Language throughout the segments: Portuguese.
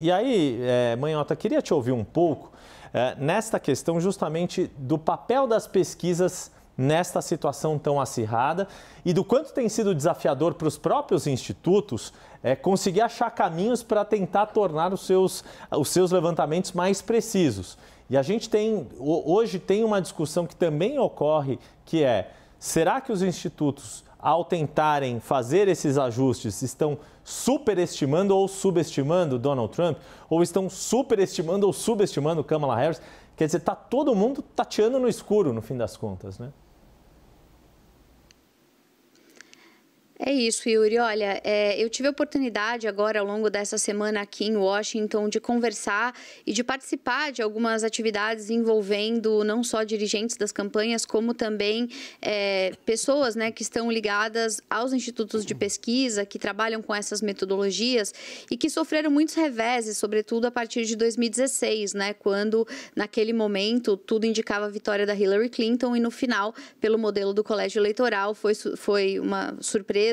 E aí, Manhota, queria te ouvir um pouco nesta questão justamente do papel das pesquisas nesta situação tão acirrada e do quanto tem sido desafiador para os próprios institutos conseguir achar caminhos para tentar tornar os seus levantamentos mais precisos. E a gente hoje tem uma discussão que também ocorre, que será que os institutos, ao tentarem fazer esses ajustes, estão superestimando ou subestimando Donald Trump? Ou estão superestimando ou subestimando Kamala Harris? Quer dizer, está todo mundo tateando no escuro, no fim das contas, né? É isso, Yuri. Olha, eu tive a oportunidade agora, ao longo dessa semana aqui em Washington, de conversar e de participar de algumas atividades envolvendo não só dirigentes das campanhas, como também pessoas, né, que estão ligadas aos institutos de pesquisa, que trabalham com essas metodologias e que sofreram muitos reveses, sobretudo a partir de 2016, né, quando, naquele momento, tudo indicava a vitória da Hillary Clinton e, no final, pelo modelo do colégio eleitoral, foi uma surpresa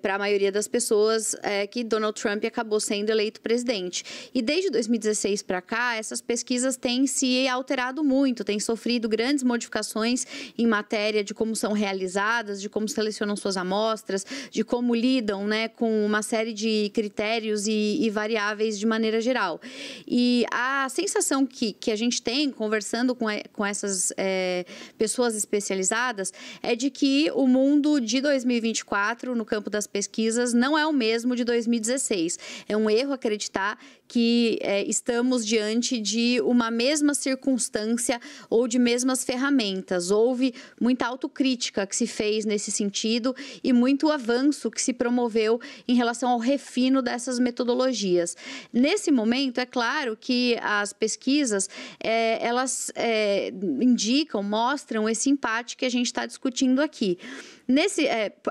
para a maioria das pessoas que Donald Trump acabou sendo eleito presidente. E desde 2016 para cá, essas pesquisas têm se alterado muito, têm sofrido grandes modificações em matéria de como são realizadas, de como selecionam suas amostras, de como lidam, né, com uma série de critérios e variáveis de maneira geral. E a sensação que a gente tem, conversando com essas pessoas especializadas, é de que o mundo de 2024, no campo das pesquisas, não é o mesmo de 2016. É um erro acreditar que estamos diante de uma mesma circunstância ou de mesmas ferramentas. Houve muita autocrítica que se fez nesse sentido e muito avanço que se promoveu em relação ao refino dessas metodologias. Nesse momento, é claro que as pesquisas, elas indicam, mostram esse empate que a gente está discutindo aqui.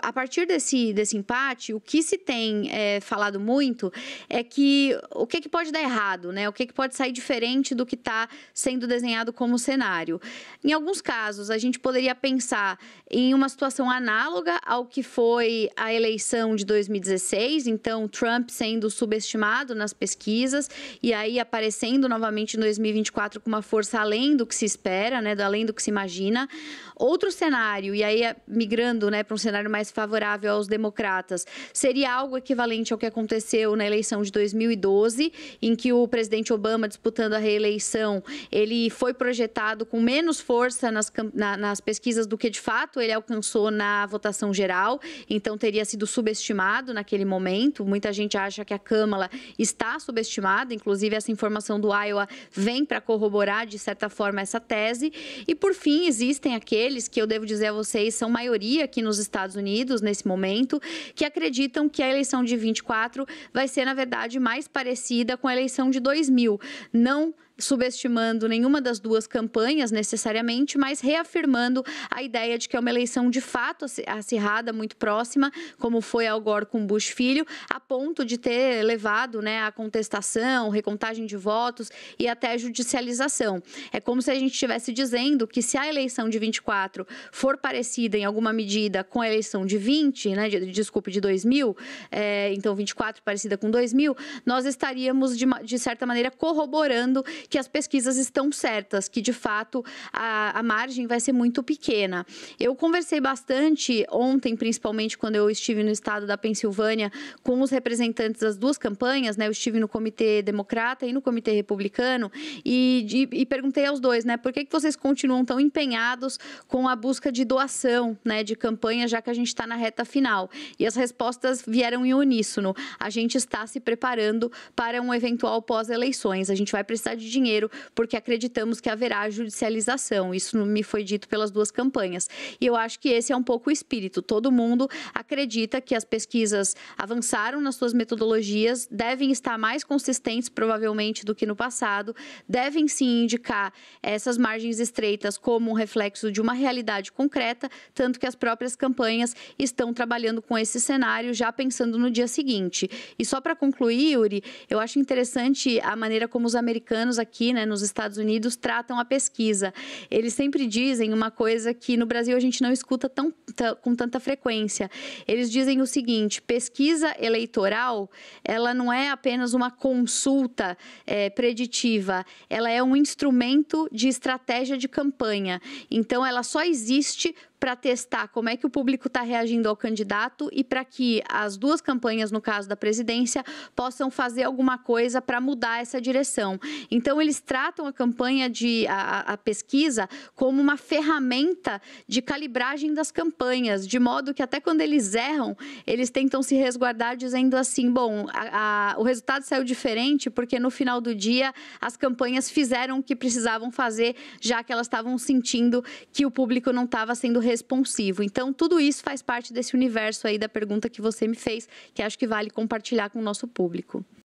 A partir desse empate, o que se tem falado muito é que o que pode dar errado, né? O que pode sair diferente do que está sendo desenhado como cenário. Em alguns casos, a gente poderia pensar em uma situação análoga ao que foi a eleição de 2016, então Trump sendo subestimado nas pesquisas e aí aparecendo novamente em 2024 com uma força além do que se espera, né? Além do que se imagina. Outro cenário, e aí migrando, né, para um cenário mais favorável aos democratas, seria algo equivalente ao que aconteceu na eleição de 2012, em que o presidente Obama, disputando a reeleição, ele foi projetado com menos força nas pesquisas do que de fato ele alcançou na votação geral, então teria sido subestimado naquele momento. Muita gente acha que a Kamala está subestimada, inclusive essa informação do Iowa vem para corroborar, de certa forma, essa tese. E, por fim, existem aqueles que eu devo dizer a vocês, são maioria aqui nos Estados Unidos, nesse momento, que acreditam que a eleição de 24 vai ser, na verdade, mais parecida com a eleição de 2000. Não subestimando nenhuma das duas campanhas necessariamente, mas reafirmando a ideia de que é uma eleição de fato acirrada, muito próxima, como foi Al Gore com Bush filho, a ponto de ter levado, né, a contestação, recontagem de votos e até judicialização. É como se a gente estivesse dizendo que se a eleição de 24 for parecida em alguma medida com a eleição de 20, né, de 2000, então 24 parecida com 2000, nós estaríamos de certa maneira corroborando que as pesquisas estão certas, que de fato a margem vai ser muito pequena. Eu conversei bastante ontem, principalmente quando eu estive no estado da Pensilvânia, com os representantes das duas campanhas, né? Eu estive no Comitê Democrata e no Comitê Republicano e perguntei aos dois, né? Por que vocês continuam tão empenhados com a busca de doação, né? De campanha, já que a gente está na reta final? E as respostas vieram em uníssono. A gente está se preparando para um eventual pós-eleições. A gente vai precisar de dinheiro porque acreditamos que haverá judicialização. Isso me foi dito pelas duas campanhas. E eu acho que esse é um pouco o espírito. Todo mundo acredita que as pesquisas avançaram nas suas metodologias, devem estar mais consistentes, provavelmente, do que no passado, devem sim indicar essas margens estreitas como um reflexo de uma realidade concreta, tanto que as próprias campanhas estão trabalhando com esse cenário, já pensando no dia seguinte. E só para concluir, Yuri, eu acho interessante a maneira como os americanos aqui, né, nos Estados Unidos, tratam a pesquisa. Eles sempre dizem uma coisa que no Brasil a gente não escuta com tanta frequência. Eles dizem o seguinte: pesquisa eleitoral, ela não é apenas uma consulta preditiva, ela é um instrumento de estratégia de campanha. Então, ela só existe para testar como é que o público está reagindo ao candidato e para que as duas campanhas, no caso da presidência, possam fazer alguma coisa para mudar essa direção. Então, eles tratam a campanha a pesquisa como uma ferramenta de calibragem das campanhas, de modo que até quando eles erram, eles tentam se resguardar dizendo assim, bom, o resultado saiu diferente porque no final do dia as campanhas fizeram o que precisavam fazer, já que elas estavam sentindo que o público não estava sendo responsivo. Então, tudo isso faz parte desse universo aí da pergunta que você me fez, que acho que vale compartilhar com o nosso público.